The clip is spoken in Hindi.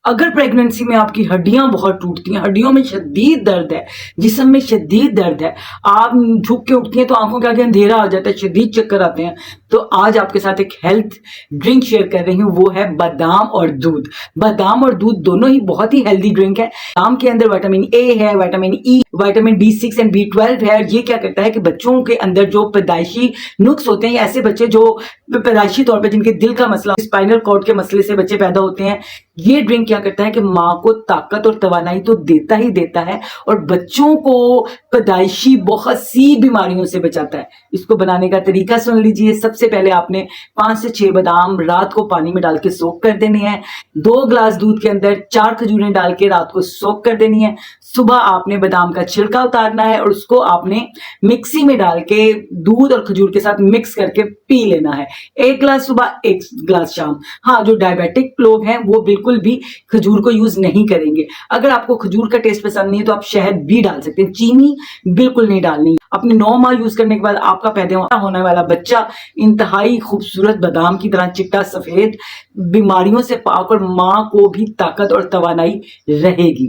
अगर प्रेगनेंसी में आपकी हड्डियां बहुत टूटती हैं, हड्डियों में शदीद दर्द है, जिस्म में शदीद दर्द है, आप झुक के उठती हैं तो आंखों के आगे अंधेरा आ जाता है, शदीद चक्कर आते हैं, तो आज आपके साथ एक हेल्थ ड्रिंक शेयर कर रही हूँ, वो है बादाम और दूध। बादाम और दूध दोनों ही बहुत ही हेल्दी ड्रिंक है। बादाम के अंदर विटामिन ए है, vitamin E, vitamin B6 and B12 है। ये क्या करता है कि बच्चों के अंदर जो पैदाइशी नुक्स होते हैं, या ऐसे बच्चे जो पैदाइशी तौर पे जिनके दिल का मसला, स्पाइनल कॉर्ड के मसले से बच्चे पैदा होते हैं, ये ड्रिंक क्या करता है कि माँ को ताकत और तवानाई तो देता ही देता है, और बच्चों को पैदाइशी बहुत सी बीमारियों से बचाता है। इसको बनाने का तरीका सुन लीजिए। सबसे पहले आपने 5 से 6 बादाम रात को पानी में डाल के सोक कर देने हैं। 2 ग्लास दूध के अंदर 4 खजूरें डाल के रात को सोक कर देनी है। सुबह आपने बादाम का छिलका उतारना है और उसको आपने मिक्सी में डाल के दूध और खजूर के साथ मिक्स करके पी लेना है। 1 ग्लास सुबह, 1 ग्लास शाम। हाँ, जो डायबिटिक लोग हैं वो बिल्कुल भी खजूर को यूज नहीं करेंगे। अगर आपको खजूर का टेस्ट पसंद नहीं है तो आप शहद भी डाल सकते हैं, चीनी बिल्कुल नहीं डालनी। अपने 9 माह यूज करने के बाद आपका पैदा होने वाला बच्चा इंतहाई खूबसूरत बादाम की तरह चिट्टा सफेद, बीमारियों से पाक और माँ को भी ताकत और तवानाई रहेगी।